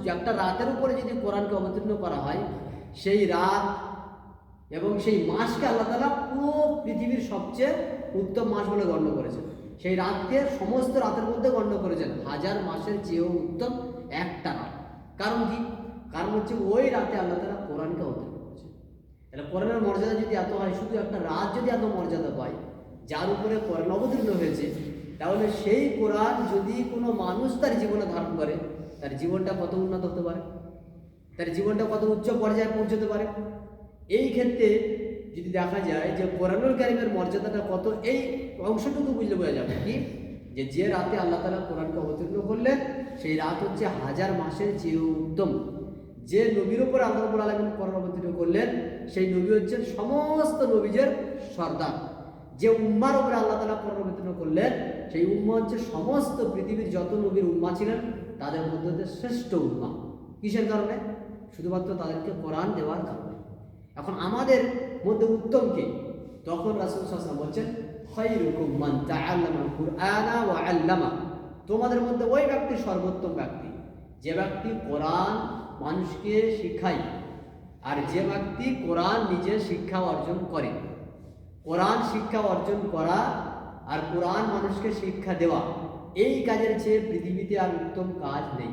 একটা রাতের উপরে যদি কোরআনকে অবতীর্ণ করা হয়, সেই রাত এবং সেই মাসকে আল্লাহ তাআলা পুরো পৃথিবীর সবচেয়ে উত্তম মাস বলে গণ্য করেছেন। সেই রাতকে সমস্ত রাতের মধ্যে গণ্য করেছেন হাজার মাসের চেয়েও উত্তম একটা রাত। কারণ কি? কারণ হচ্ছে ওই রাতে আল্লাহ তাআলা কোরআনকে অবতীর্ণ করেছেন। তাহলে কোরআনের মর্যাদা যদি এত হয়, শুধু একটা রাত যদি এত মর্যাদা পায়, যার উপরে কোরআন অবতীর্ণ হয়েছে, তাহলে সেই কোরআন যদি কোনো মানুষ তার জীবনে ধারণ করে, তার জীবনটা কত উন্নত হতে পারে, তার জীবনটা কত উচ্চ পর্যায়ে পৌঁছতে পারে। এই ক্ষেত্রে যদি দেখা যায় যে কোরআনুল কারীমের মর্যাদাটা কত, এই অংশটুকু বুঝলে বোঝা যাবে কি, যে রাতে আল্লাহ তাআলা কোরআনকে অবতীর্ণ করলেন, সেই রাত হচ্ছে হাজার মাসের চেয়েও উত্তম। যে নবীর উপর আল্লাহ রাব্বুল আলামিন কোরআন অবতীর্ণ করলেন, সেই নবী হচ্ছেন সমস্ত নবীদের সর্দার। যে উম্মার উপরে আল্লাহ তাআলা কোরআন অবতীর্ণ করলেন, সেই উম্মা হচ্ছে সমস্ত পৃথিবীর যত নবীর উম্মা ছিলেন তাদের মধ্যে শ্রেষ্ঠ উম্মা। কিসের কারণে? শুধুমাত্র তাদেরকে কোরআন দেওয়ার কারণে। এখন আমাদের মধ্যে উত্তম কে? তখন রাসূল সাল্লাল্লাহু আলাইহি ওয়াসাল্লাম বলছেন, খায়রুকুম মান তাআল্লামাল কুরআনা ওয়া আল্লামা। তোমাদের মধ্যে ওই ব্যক্তি সর্বোত্তম ব্যক্তি, যে ব্যক্তি কোরআন মানুষকে শিখায়, আর যে ব্যক্তি কোরআন নিজে শিক্ষা অর্জন করে। কোরআন শিক্ষা অর্জন করা আর কোরআন মানুষকে শিক্ষা দেওয়া, এই কাজের চেয়ে পৃথিবীতে আর উত্তম কাজ নেই।